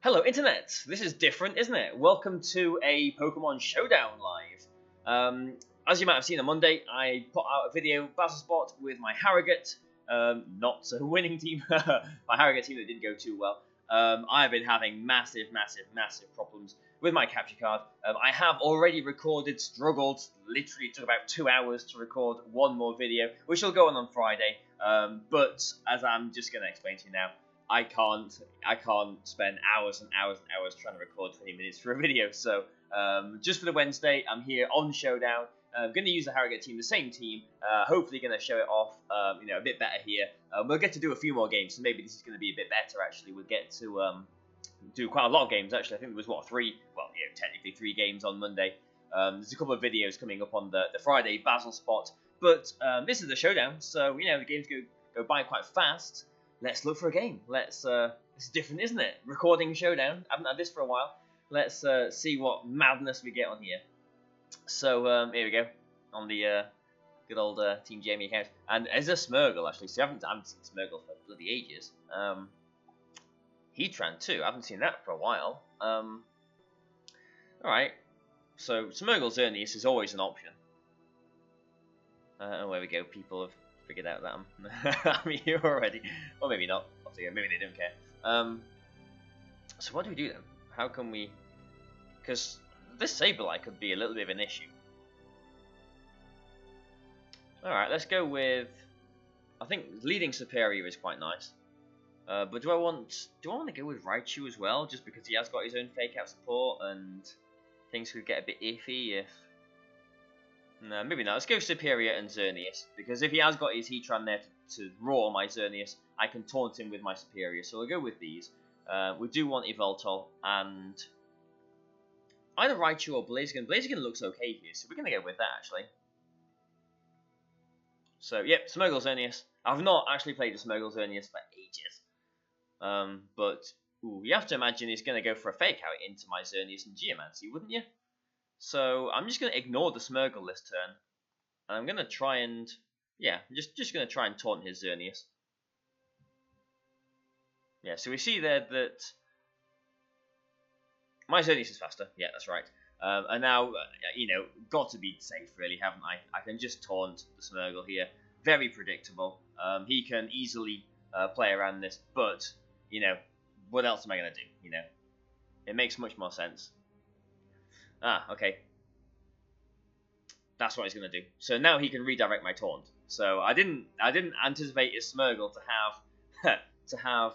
Hello, Internet! This is different, isn't it? Welcome to a Pokemon Showdown live. As you might have seen on Monday, I put out a video battle spot with my Harrogate, not a winning team, my Harrogate team that didn't go too well. I've been having massive problems with my capture card. I have already struggled, literally took about 2 hours to record one more video, which will go on Friday, but as I'm just going to explain to you now, I can't spend hours and hours trying to record 20 minutes for a video. So just for the Wednesday, I'm here on Showdown. I'm going to use the Harrogate team, the same team. Hopefully going to show it off, a bit better here. We'll get to do a few more games, so maybe this is going to be a bit better. Actually, we'll get to do quite a lot of games. Actually, I think there was technically 3 games on Monday. There's a couple of videos coming up on the Friday battle spot, but this is the Showdown, so the games go by quite fast. Let's look for a game. It's different, isn't it? Recording Showdown. I haven't had this for a while. Let's see what madness we get on here. So, here we go. On the good old Team Jamie account. And there's a Smurgle, actually. So I haven't seen Smurgle for bloody ages. Heatran, too. I haven't seen that for a while. Alright. So, Smurgle Xerneas is always an option. And where we go. People have figured out that I'm here already, or maybe not. Maybe they don't care. So what do we do then? How can we? Because this Sableye could be a little bit of an issue. All right, let's go with. I think leading Superior is quite nice. But do I want to go with Raichu as well, just because he has got his own fake out support and things could get a bit iffy if. No, maybe not. Let's go Superior and Xerneas, because if he has got his Heatran there to roar my Xerneas, I can taunt him with my Superior. So we'll go with these. We do want Yveltal and either Raichu or Blaziken. Blaziken looks okay here, so we're going to go with that, actually. So, yep, Smurgle Xerneas. I've not actually played the Smurgle Xerneas for ages. But you have to imagine he's going to go for a Fake Out into my Xerneas and Geomancy, wouldn't you? So I'm just going to ignore the Smurgle this turn. And I'm going to try and, just going to try and taunt his Xerneas. Yeah, so we see there that my Xerneas is faster. Yeah, that's right. And now, got to be safe, really, haven't I? I can just taunt the Smurgle here. Very predictable. He can easily play around this, but, what else am I going to do? It makes much more sense. Ah, okay. That's what he's going to do. So now he can redirect my taunt. So I didn't anticipate his Smurgle to have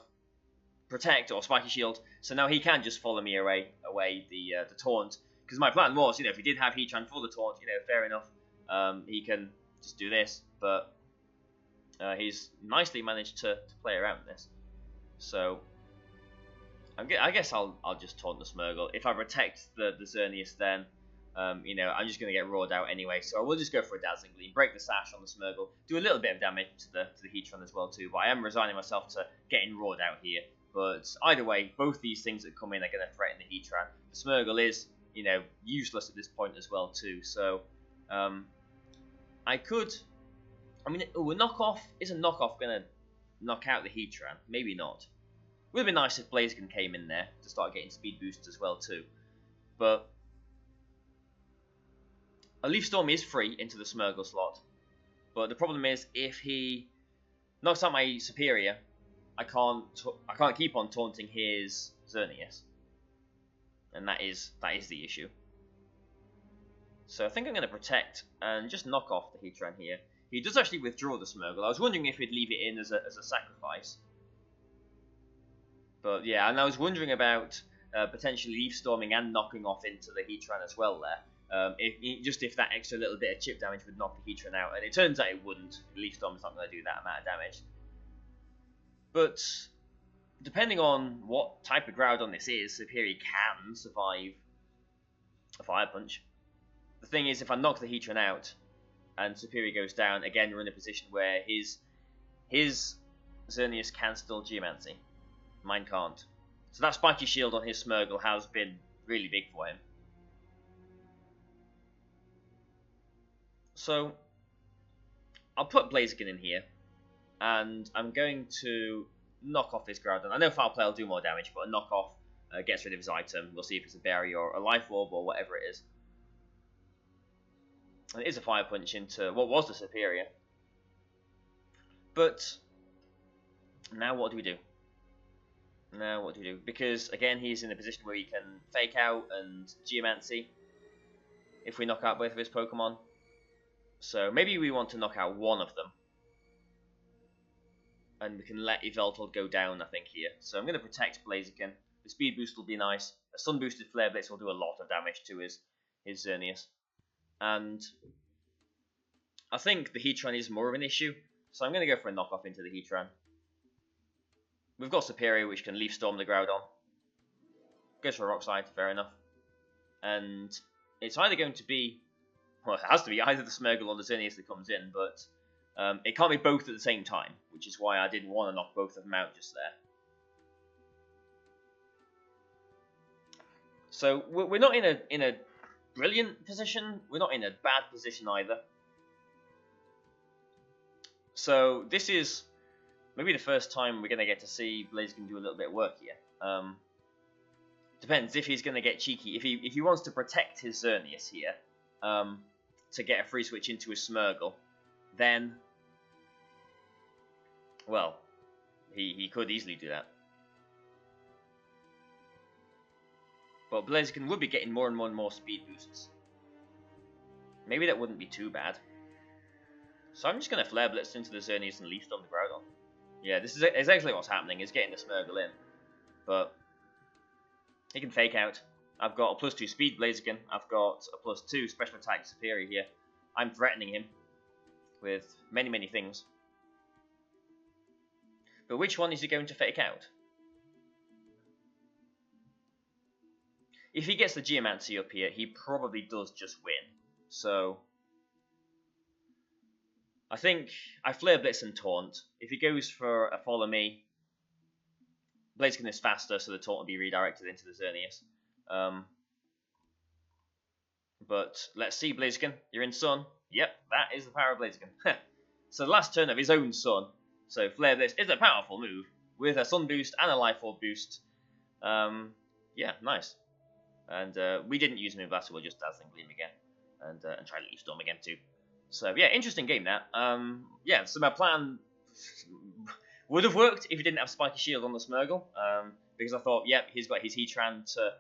Protect or Spiky Shield. So now he can just follow me away the taunt. Because my plan was, if he did have Heatran for the taunt, fair enough. He can just do this, but he's nicely managed to play around this. So I guess I'll just taunt the Smurgle. If I protect the Xerneas, then I'm just going to get roared out anyway. So I will just go for a Dazzling Gleam, break the sash on the Smurgle, do a little bit of damage to the Heatran as well too. But I am resigning myself to getting roared out here. But either way, both these things that come in are going to threaten the Heatran. The Smurgle is useless at this point as well too. So I could. A knockoff is a knockoff going to knock out the Heatran? Maybe not. Would have been nice if Blaziken came in there to start getting speed boosts as well too. But a Leaf Storm is free into the Smurgle slot. But the problem is if he knocks out my Superior, I can't keep on taunting his Xerneas. And that is the issue. So I think I'm going to protect and just knock off the Heatran here. He does actually withdraw the Smurgle. I was wondering if he'd leave it in as a sacrifice. But yeah, and I was wondering about potentially Leaf Storming and knocking off into the Heatran as well there. If that extra little bit of chip damage would knock the Heatran out. And it turns out it wouldn't. Leaf Storm's not going to do that amount of damage. But depending on what type of Groudon this is, Superior can survive a Fire Punch. The thing is, if I knock the Heatran out and Superior goes down, again we're in a position where his Xerneas can still Geomancy. Mine can't. So that Spiky Shield on his Smurgle has been really big for him. So I'll put Blaziken in here, and I'm going to knock off this Groudon. I know Foul Play will do more damage, but a knock off gets rid of his item. We'll see if it's a berry or a life orb or whatever it is. And it is a fire punch into what was the superior. But now what do we do? Now what do we do? Because again, he's in a position where he can fake out and geomancy if we knock out both of his Pokemon. So maybe we want to knock out one of them. And we can let Yveltal go down, I think, here. So I'm going to protect Blaziken. The speed boost will be nice. A sun boosted Flare Blitz will do a lot of damage to his Xerneas. And I think the Heatran is more of an issue. So I'm going to go for a knockoff into the Heatran. We've got Superior, which can Leaf Storm the Groudon. Goes for a Rock Slide, fair enough. And it's either going to be, well, it has to be either the Smeargle or the Xerneas that comes in, but it can't be both at the same time, which is why I didn't want to knock both of them out just there. So we're not in a brilliant position. We're not in a bad position either. So this is maybe the first time we're going to get to see Blaziken do a little bit of work here. Depends if he's going to get cheeky. If he wants to protect his Xerneas here to get a free switch into his Smeargle, then, well, he could easily do that. But Blaziken would be getting more and more speed boosts. Maybe that wouldn't be too bad. So I'm just going to Flare Blitz into the Xerneas and Leaf Storm the Groudon. Yeah, this is exactly what's happening, is getting the Smeargle in. But he can fake out. I've got a +2 speed Blaziken. I've got a +2 special attack Superior here. I'm threatening him with many things. But which one is he going to fake out? If he gets the Geomancy up here, he probably does just win. So I think I Flare Blitz and Taunt. If he goes for a Follow Me, Blaziken is faster, so the Taunt will be redirected into the Xerneas. But let's see, Blaziken, you're in Sun. Yep, that is the power of Blaziken. So the last turn of his own Sun. So Flare Blitz is a powerful move with a Sun boost and a Life Orb boost. Yeah, nice. And we didn't use Moonblast, so we'll just Dazzling Gleam again and try Leaf Storm again too. So yeah, interesting game that. Yeah, so my plan would have worked if he didn't have Spiky Shield on the Smeargle, because I thought, yep, he's got his Heatran to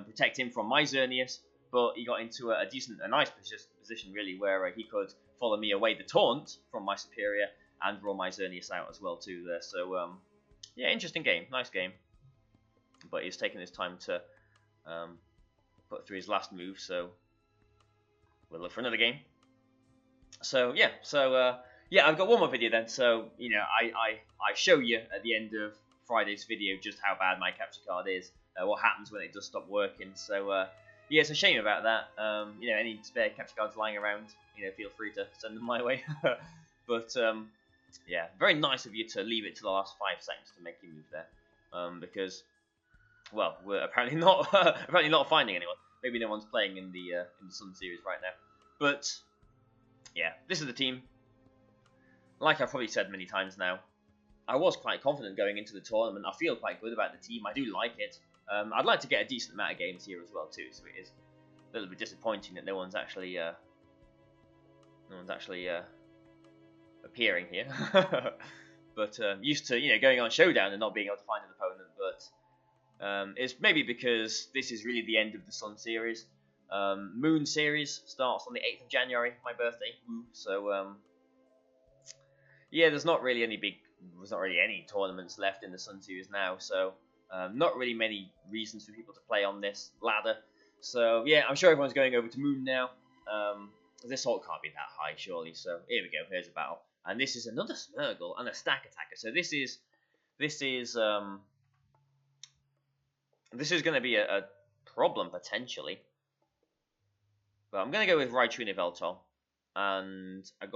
protect him from my Xerneas, but he got into a nice position really, where he could follow me away the Taunt from my Superior and draw my Xerneas out as well too there. So yeah, interesting game, nice game. But he's taken his time to put through his last move, so we'll look for another game. So yeah, yeah, I've got one more video then. So you know, I show you at the end of Friday's video just how bad my capture card is, what happens when it does stop working. So yeah, it's a shame about that. You know, any spare capture cards lying around, you know, feel free to send them my way. But yeah, very nice of you to leave it to the last 5 seconds to make you move there, because, well, we're apparently not finding anyone. Maybe no one's playing in the Sun series right now. But yeah, this is the team. Like I've probably said many times now, I was quite confident going into the tournament. I feel quite good about the team. I do like it. I'd like to get a decent amount of games here as well too. So it is a little bit disappointing that no one's actually appearing here. But used to, you know, going on Showdown and not being able to find an opponent. But it's maybe because this is really the end of the Sun series. Moon series starts on the 8th of January, my birthday. So yeah, there's not really any tournaments left in the Sun series now. So not really many reasons for people to play on this ladder. So yeah, I'm sure everyone's going over to Moon now. This ult can't be that high, surely. So here we go. Here's a battle, and this is another Smeargle and a Stack Attacker. So this is going to be a problem potentially. But I'm going to go with Raichu and Yveltal, and I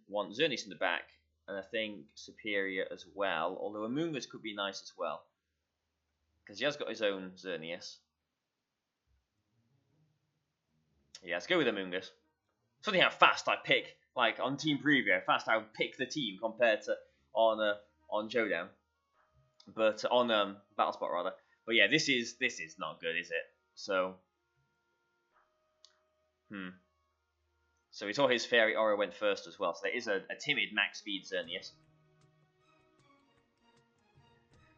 want Xerneas in the back, and I think Superior as well. Although a Moongus could be nice as well, because he has got his own Xerneas. Yeah, let's go with a Moongus. Something how fast I pick, like on Team Preview, how fast I would pick the team compared to on Showdown, but on Battle Spot rather. But yeah, this is not good, is it? So, So we saw his Fairy Aura went first as well. So there is a timid max speed Xerneas.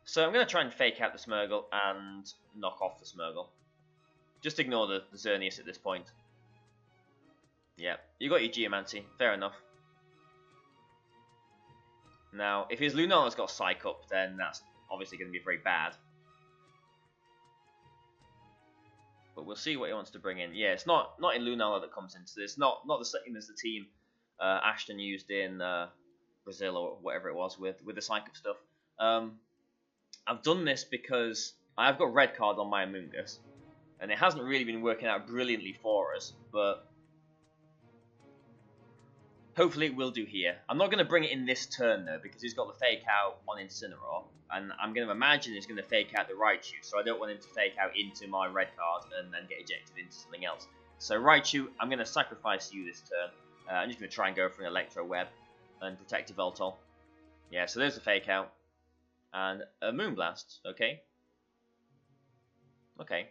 So I'm going to try and fake out the Smeargle and knock off the Smeargle. Just ignore the Xerneas at this point. Yeah, you got your Geomancy. Fair enough. Now, if his Lunala's got Psych Up, then that's obviously going to be very bad. But we'll see what he wants to bring in. Yeah, it's not in Lunala that comes into this. Not the same as the team Ashton used in Brazil or whatever it was with the Psych Up stuff. I've done this because I've got red card on my Amoonguss, and it hasn't really been working out brilliantly for us, but hopefully it will do here. I'm not going to bring it in this turn though, because he's got the fake out on Incineroar, and I'm going to imagine he's going to fake out the Raichu, so I don't want him to fake out into my red card and then get ejected into something else. So Raichu, I'm going to sacrifice you this turn. I'm just going to try and go for an Electro Web and protect Yveltal. Yeah, so there's the fake out. And a Moonblast, okay. Okay.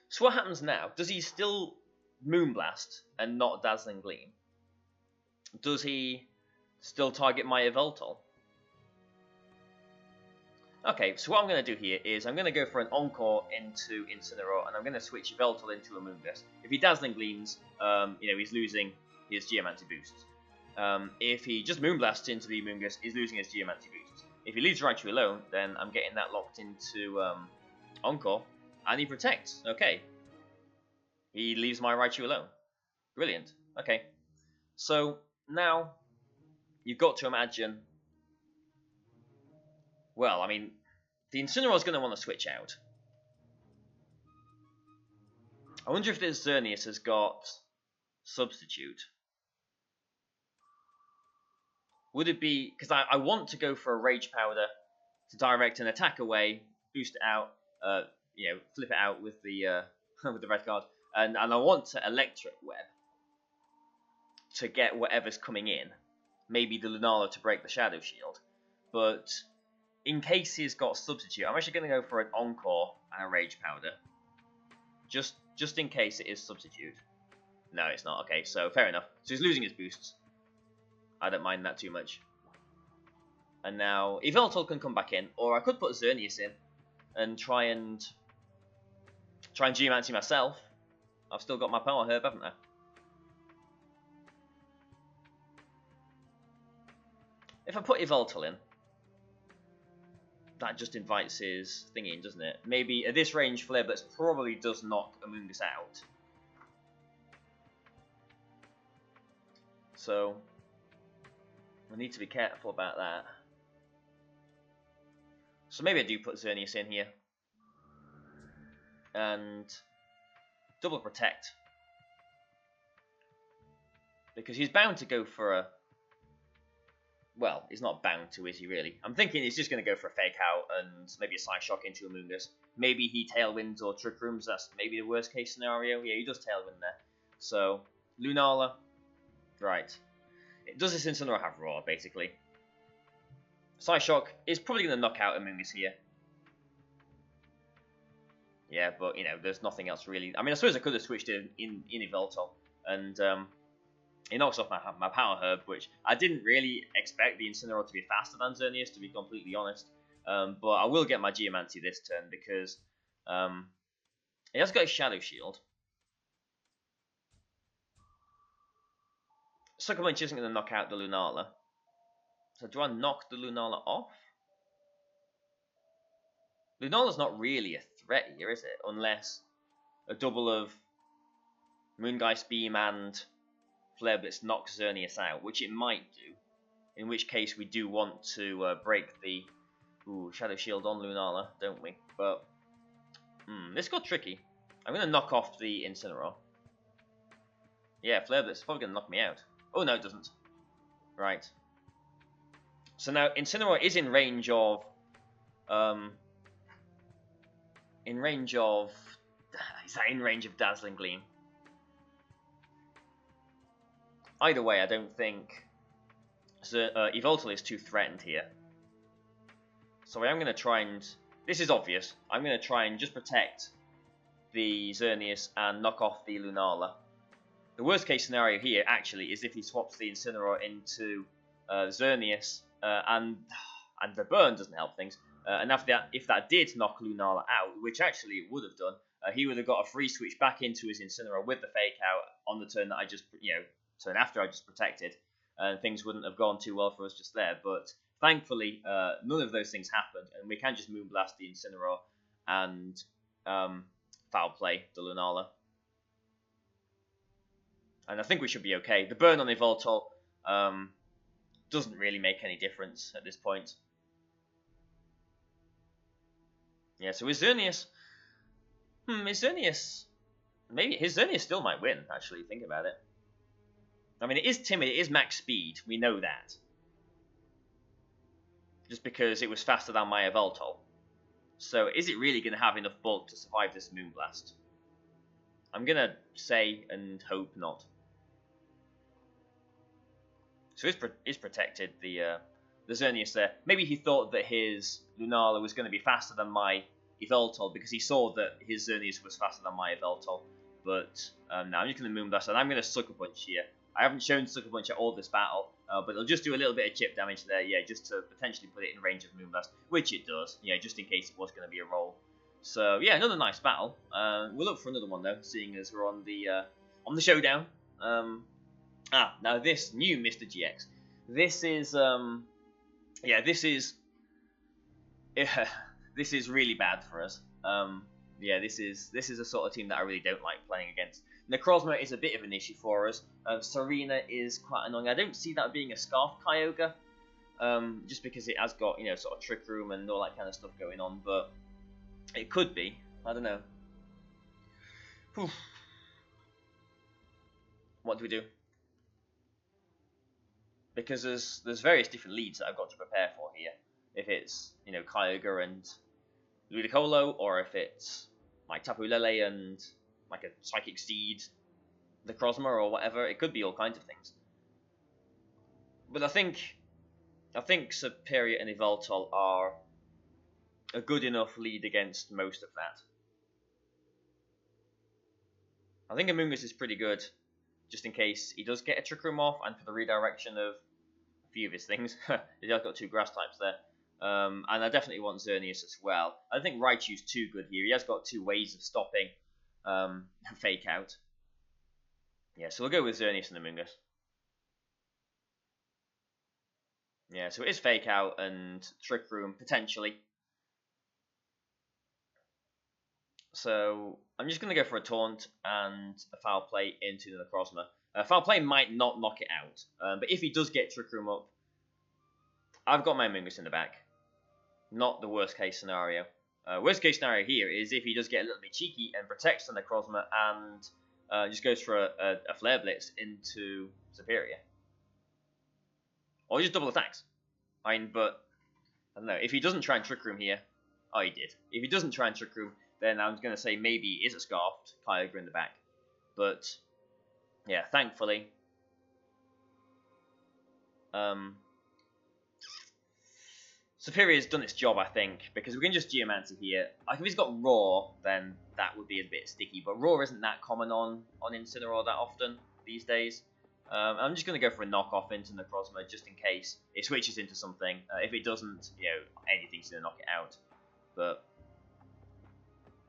So what happens now? Does he still Moonblast and not Dazzling Gleam? Does he still target my Yveltal? Okay, so what I'm going to do here is I'm going to go for an Encore into Incineroar, and I'm going to switch Yveltal into Amoonguss. If he Dazzling Gleams, he's losing his Geomancy boosts. If he just Moonblasts into the Amoonguss, he's losing his Geomancy boosts. If he leaves Raichu alone, then I'm getting that locked into Encore, and he protects. Okay. He leaves my Raichu alone. Brilliant. Okay. So, now, you've got to imagine... Well, I mean, the Incineroar's going to want to switch out. I wonder if this Xerneas has got Substitute. Would it be... Because I want to go for a Rage Powder to direct an attack away, boost it out, flip it out with the with the red card, and I want to Electric Web to get whatever's coming in. Maybe the Lunala to break the Shadow Shield. But in case he's got Substitute, I'm actually going to go for an Encore and a Rage Powder. Just in case it is Substitute. No, it's not. Okay, so fair enough. So he's losing his boosts. I don't mind that too much. And now Yveltal can come back in, or I could put Xerneas in and try and Geomancy myself. I've still got my Power Herb, haven't I? If I put Yveltal in, that just invites his thingy in, doesn't it? Maybe at this range, Flare Blitz probably does knock Amoonguss out. So I need to be careful about that. So maybe I do put Xerneas in here. And double protect. Because he's bound to go for a... Well, he's not bound to, is he really? I'm thinking he's just going to go for a fake out and maybe a Psyshock into Amoonguss. Maybe he Tailwinds or Trick Rooms. That's maybe the worst case scenario. Yeah, he does Tailwind there. So, Lunala. Right. Does this Incineroar have Roar, basically? Psyshock is probably going to knock out Amoonguss here. Yeah, but, there's nothing else really. I mean, I suppose I could have switched in Yveltal. And, it knocks off my Power Herb, which I didn't really expect the Incineroar to be faster than Xerneas, to be completely honest. But I will get my Geomancy this turn, because it has got a Shadow Shield. Sucker Punch isn't going to knock out the Lunala. So do I knock the Lunala off? Lunala's not really a threat here, is it? Unless a double of Moongeist Beam and Flare Blitz knocks Xerneas out, which it might do. In which case we do want to break the Shadow Shield on Lunala, don't we? But this got tricky. I'm going to knock off the Incineroar. Yeah, Flare Blitz is probably going to knock me out. Oh no, it doesn't. Right. So now Incineroar is in range of is that in range of Dazzling Gleam? Either way, I don't think Yveltal is too threatened here. So I am going to try and... this is obvious. I'm going to try and just protect the Xerneas and knock off the Lunala. The worst case scenario here, actually, is if he swaps the Incineroar into Xerneas, and the burn doesn't help things. And after that, if that did knock Lunala out, which actually it would have done, he would have got a free switch back into his Incineroar with the Fake Out on the turn that I just, turn after I just protected, and things wouldn't have gone too well for us just there. But thankfully, none of those things happened, and we can just Moonblast the Incineroar and Foul Play the Lunala. And I think we should be okay. The burn on Yveltal doesn't really make any difference at this point. Yeah, so his Xerneas... his Xerneas... Maybe his Xerneas still might win, actually, think about it. I mean, it is timid, it is max speed, we know that. Just because it was faster than my Yveltal. So, is it really going to have enough bulk to survive this Moonblast? I'm going to say and hope not. So he's protected the Xerneas there. Maybe he thought that his Lunala was going to be faster than my Yveltal because he saw that his Xerneas was faster than my Yveltal. But now I'm just going to Moonblast and I'm going to Sucker Punch here. I haven't shown Sucker Punch at all this battle, but it'll just do a little bit of chip damage there, yeah, just to potentially put it in range of Moonblast, which it does, just in case it was going to be a roll. So yeah, another nice battle. We'll look for another one though, seeing as we're on the Showdown. Now this new Mr. GX. This is this is really bad for us. This is a sort of team that I really don't like playing against. Necrozma is a bit of an issue for us. Serena is quite annoying. I don't see that being a Scarf Kyogre, just because it has got sort of Trick Room and all that kind of stuff going on. But it could be. I don't know. Whew. What do we do? Because there's various different leads that I've got to prepare for here. If it's Kyogre and Ludicolo, or if it's like Tapu Lele and like a Psychic Steed, Necrozma, or whatever, it could be all kinds of things. But I think Superior and Yveltal are a good enough lead against most of that. I think Amoonguss is pretty good, just in case he does get a Trick Room off, and for the redirection of a few of his things. He has got 2 grass types there. And I definitely want Xerneas as well. I think Raichu's too good here. He has got 2 ways of stopping Fake Out. Yeah, so we'll go with Xerneas and Amoonguss. Yeah, so it is Fake Out and Trick Room, potentially. So I'm just going to go for a Taunt and a Foul Play into the Necrozma. Foul Play might not knock it out, but if he does get Trick Room up, I've got my Amoonguss in the back. Not the worst case scenario. Worst case scenario here is if he does get a little bit cheeky and protects the Necrozma and just goes for a Flare Blitz into Superior. Or just double attacks. But I don't know. If he doesn't try and Trick Room here, oh, he did. If he doesn't try and Trick Room, then I'm going to say maybe it is a Scarfed Kyogre in the back. But yeah, thankfully, Superior's done its job, I think, because we can just Geomancy here. Like, if he's got Roar, then that would be a bit sticky, but Roar isn't that common on Incineroar that often these days. I'm just going to go for a knockoff into Necrozma just in case it switches into something. If it doesn't, anything's going to knock it out. But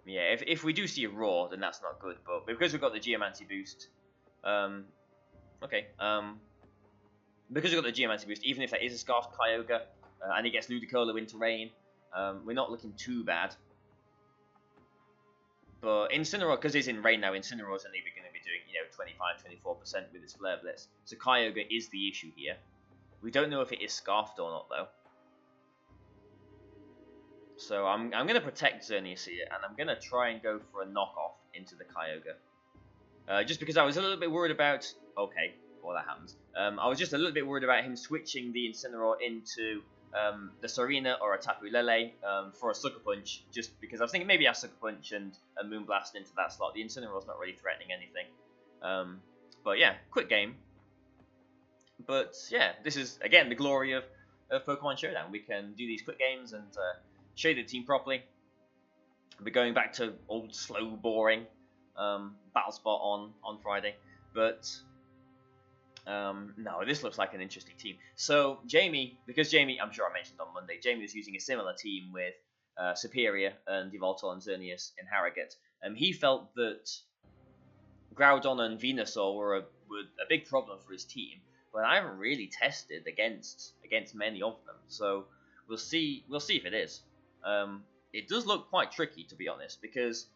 yeah, if we do see a Roar, then that's not good. But because we've got the Geomancy boost, because we've got the Geomancy boost, even if that is a Scarfed Kyogre, and he gets Ludicolo into Rain, we're not looking too bad. But Incineroar, because he's in Rain now, Incineroar's only going to be doing 25-24% with his Flare Blitz. So Kyogre is the issue here. We don't know if it is Scarfed or not, though. So I'm going to protect Xerneas here, and I'm going to try and go for a knockoff into the Kyogre. Just because I was a little bit worried about... Okay, well that happens. I was just a little bit worried about him switching the Incineroar into the Serena or a Tapu Lele for a Sucker Punch, just because I was thinking maybe a Sucker Punch and a Moonblast into that slot. The Incineroar's not really threatening anything. But yeah, quick game. But yeah, this is, again, the glory of Pokemon Showdown. We can do these quick games and show you the team properly. We're going back to old, slow, boring battle spot on Friday. But no, this looks like an interesting team. So Jamie, because Jamie, I'm sure I mentioned on Monday, Jamie was using a similar team with Superior and Yveltal and Xerneas in Harrogate. He felt that Groudon and Venusaur were a big problem for his team, but I haven't really tested against many of them. So we'll see if it is. It does look quite tricky, to be honest, because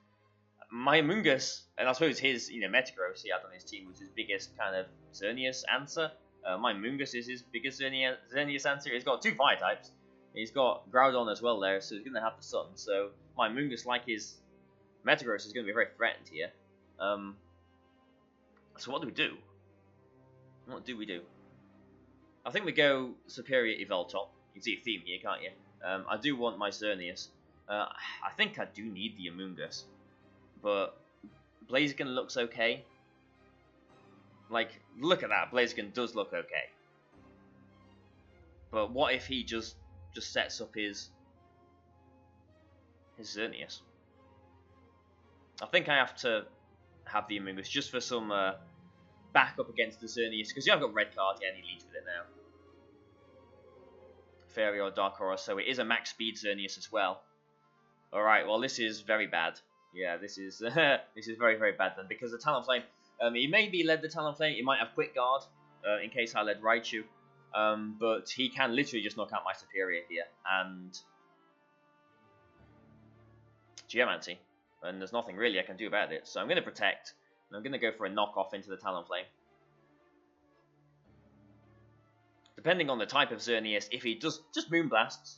my Amoonguss, and I suppose his Metagross he had on his team was his biggest kind of Xerneas answer. My Amoonguss is his biggest Xerneas answer. He's got 2 fire types. He's got Groudon as well there, so he's going to have the Sun. So my Amoonguss, like his Metagross, is going to be very threatened here. So what do we do? What do we do? I think we go Superior Yveltal. You can see a theme here, can't you? I do want my Xerneas. I think I do need the Amoonguss. But Blaziken looks okay. Like, look at that. Blaziken does look okay. But what if he just sets up his Xerneas? I think I have to have the Amoonguss just for some backup against the Xerneas, because I've got red card, yeah, and he leads with it now. Fairy or Dark Aura, so it is a max speed Xerneas as well. Alright, well this is very bad. Yeah, this is this is very, very bad then, because the Talonflame, he maybe led the Talonflame, he might have Quick Guard, in case I led Raichu, but he can literally just knock out my Superior here, and Geomancy, and there's nothing really I can do about it, so I'm going to Protect, and I'm going to go for a knockoff into the Talonflame. Depending on the type of Xerneas, if he does just Moonblasts,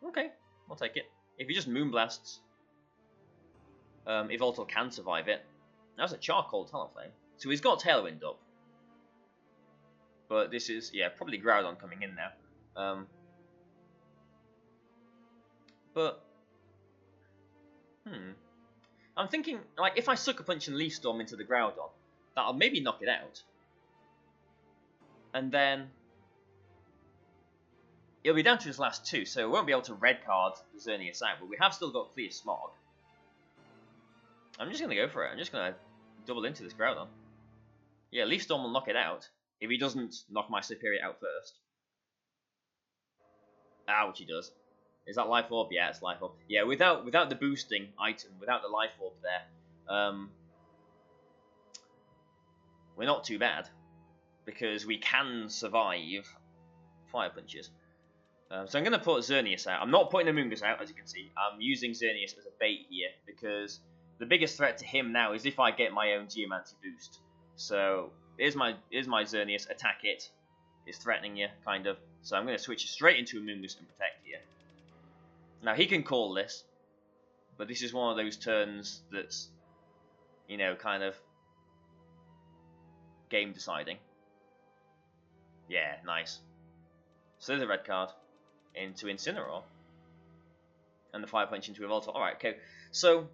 okay, I'll take it. If he just Moonblasts, Yveltal can survive it. That's a Charcoal Talonflame. So he's got Tailwind up. But this is, yeah, probably Groudon coming in now. I'm thinking, like, if I Sucker Punch and Leaf Storm into the Groudon, that'll maybe knock it out. And then it'll be down to his last 2, so we won't be able to red card the Xerneas out, but we have still got Clear Smog. I'm just going to go for it. I'm just going to double into this Groudon. Yeah, Leaf Storm will knock it out, if he doesn't knock my Superior out first. Which he does. Is that Life Orb? Yeah, it's Life Orb. Yeah, without the boosting item, without the Life Orb there, we're not too bad, because we can survive Fire Punches. So I'm going to put Xerneas out. I'm not putting Amoonguss out, as you can see. I'm using Xerneas as a bait here, because the biggest threat to him now is if I get my own Geomancy boost. So here's my Xerneas, attack it. It's threatening you, kind of. So I'm going to switch straight into Amoonguss and Protect here. Now he can call this, but this is one of those turns that's, kind of game deciding. Yeah, nice. So there's a red card into Incineroar, and the Fire Punch into Yveltal. Alright, okay. So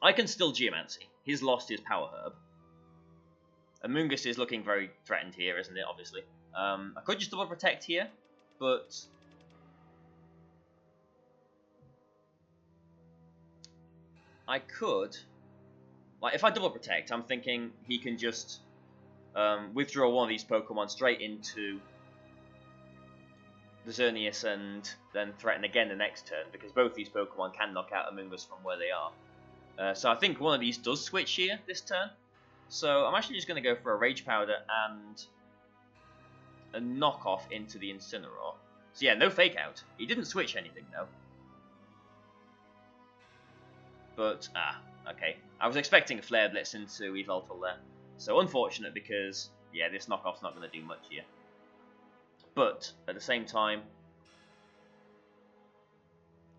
I can still Geomancy. He's lost his Power Herb. Amoonguss is looking very threatened here, isn't it, obviously. I could just double Protect here, but I could, like, if I double Protect, I'm thinking he can just withdraw one of these Pokemon straight into the Xerneas and then threaten again the next turn, because both these Pokemon can knock out Amoonguss from where they are. So I think one of these does switch here this turn. So I'm actually just going to go for a Rage Powder and a knockoff into the Incineroar. So yeah, no Fake Out. He didn't switch anything though. But, okay. I was expecting a Flare Blitz into Yveltal there. So unfortunate, because, yeah, this knockoff's not going to do much here. But, at the same time,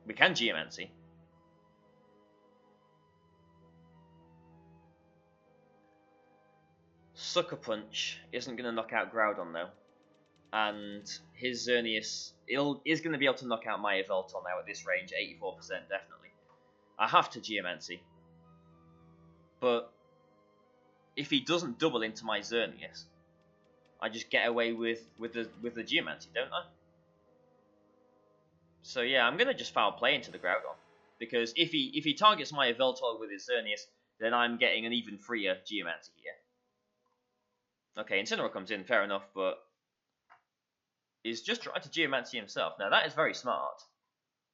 we can Geomancy. Sucker Punch isn't going to knock out Groudon though. And his Xerneas is going to be able to knock out my Yveltal now at this range, 84% definitely. I have to Geomancy. But if he doesn't double into my Xerneas, I just get away with the Geomancy, don't I? So yeah, I'm gonna just foul play into the Groudon, because if he targets my Yveltal with his Xerneas, then I'm getting an even freer Geomancer here. Okay, Incineroar comes in, fair enough, but he's just trying to Geomancy himself. Now that is very smart,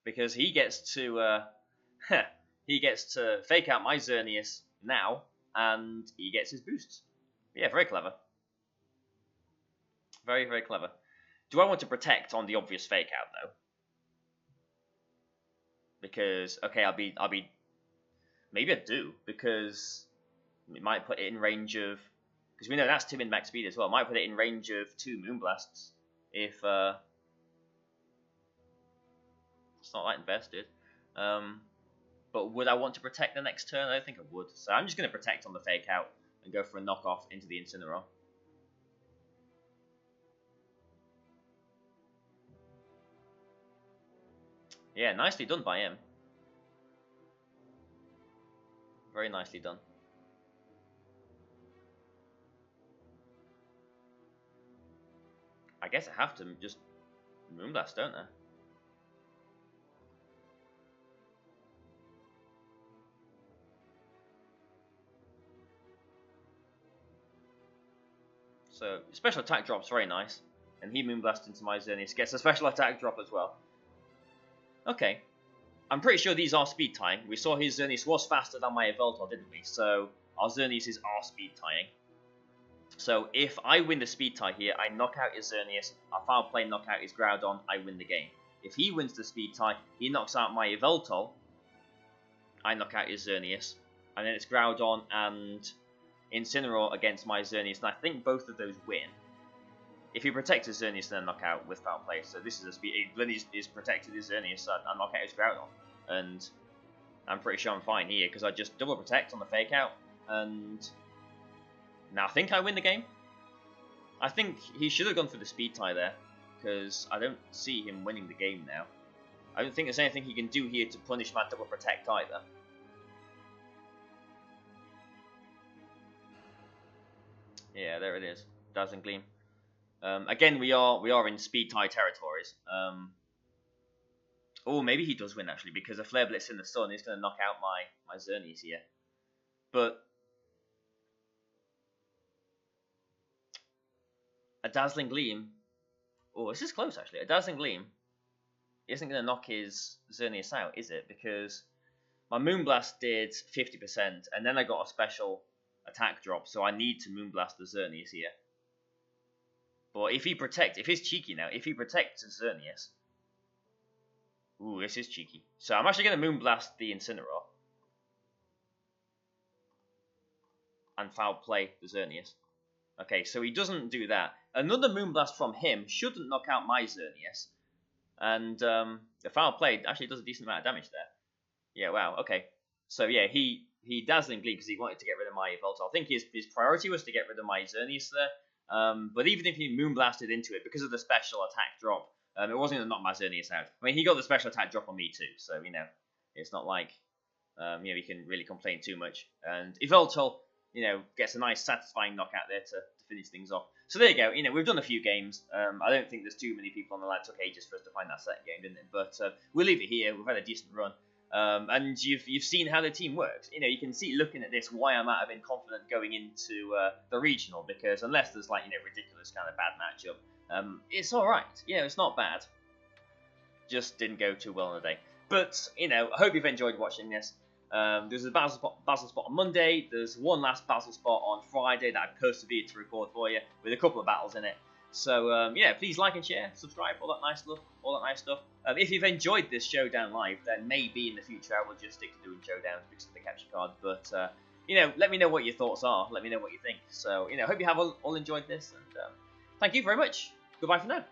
because he gets to fake out my Xerneas now, and he gets his boosts. Yeah, very clever. Very, very clever. Do I want to protect on the obvious fake out though? Because okay, maybe I do, because it might put it in range of, because we know that's 2 min max speed as well. Might put it in range of 2 Moonblasts if it's not that invested. But would I want to protect the next turn? I don't think I would. So I'm just going to protect on the fake out and go for a knockoff into the Incineroar. Yeah, nicely done by him. Very nicely done. I guess I have to just Moonblast, don't I? So, special attack drop's very nice. And he Moonblast into my Xerneas, gets a special attack drop as well. Okay. I'm pretty sure these are speed tying. We saw his Xerneas was faster than my Yveltal, didn't we? So, our Xerneas are speed tying. So, if I win the speed tie here, I knock out his Xerneas, I foul play, knock out his Groudon, I win the game. If he wins the speed tie, he knocks out my Yveltal, I knock out his Xerneas, and then it's Groudon and Incineroar against my Xerneas, and I think both of those win. If he protects his Xerneas, then knock out with foul play. So this is a speed. Then he's protected his Xerneas, so I knock out his Groudon, and I'm pretty sure I'm fine here because I just double protect on the fake out, and now I think I win the game. I think he should have gone for the speed tie there, because I don't see him winning the game now. I don't think there's anything he can do here to punish my double protect either. Yeah, there it is. Dazzling Gleam. Again, we are in speed tie territories. Oh, maybe he does win actually, because a Flare Blitz in the sun is going to knock out my Xerneas here. But a Dazzling Gleam. Oh, this is close actually. A Dazzling Gleam isn't going to knock his Xerneas out, is it? Because my Moonblast did 50%, and then I got a special attack drop, so I need to Moonblast the Xerneas here. But if he's cheeky now, if he protects his Xerneas, ooh, this is cheeky. So I'm actually going to Moonblast the Incineroar and foul play the Xerneas. Okay, so he doesn't do that. Another Moonblast from him shouldn't knock out my Xerneas. And the foul play actually does a decent amount of damage there. Yeah, wow, okay. So yeah, he Dazzling Gleam because he wanted to get rid of my Yveltal. I think his priority was to get rid of my Xerneas there. But even if he Moonblasted into it, because of the special attack drop, it wasn't going to knock my Xerneas out. I mean, he got the special attack drop on me too, so, you know, it's not like, he can really complain too much. And Yveltal, gets a nice satisfying knockout there to finish things off. So there you go, we've done a few games. I don't think there's too many people on the line. It took ages for us to find that second game, didn't it? But we'll leave it here. We've had a decent run. And you've seen how the team works. You can see, looking at this, why I might have been confident going into the regional, because unless there's like ridiculous kind of bad matchup, it's all right. It's not bad. Just didn't go too well on the day. But I hope you've enjoyed watching this. There's a battle spot on Monday. There's one last battle spot on Friday that I persevered to record for you with a couple of battles in it. So please like and share, subscribe, all that nice stuff. If you've enjoyed this Showdown live, then maybe in the future I will just stick to doing Showdowns because of the capture card. But let me know what your thoughts are. Let me know what you think. So hope you have all enjoyed this, and thank you very much. Goodbye for now.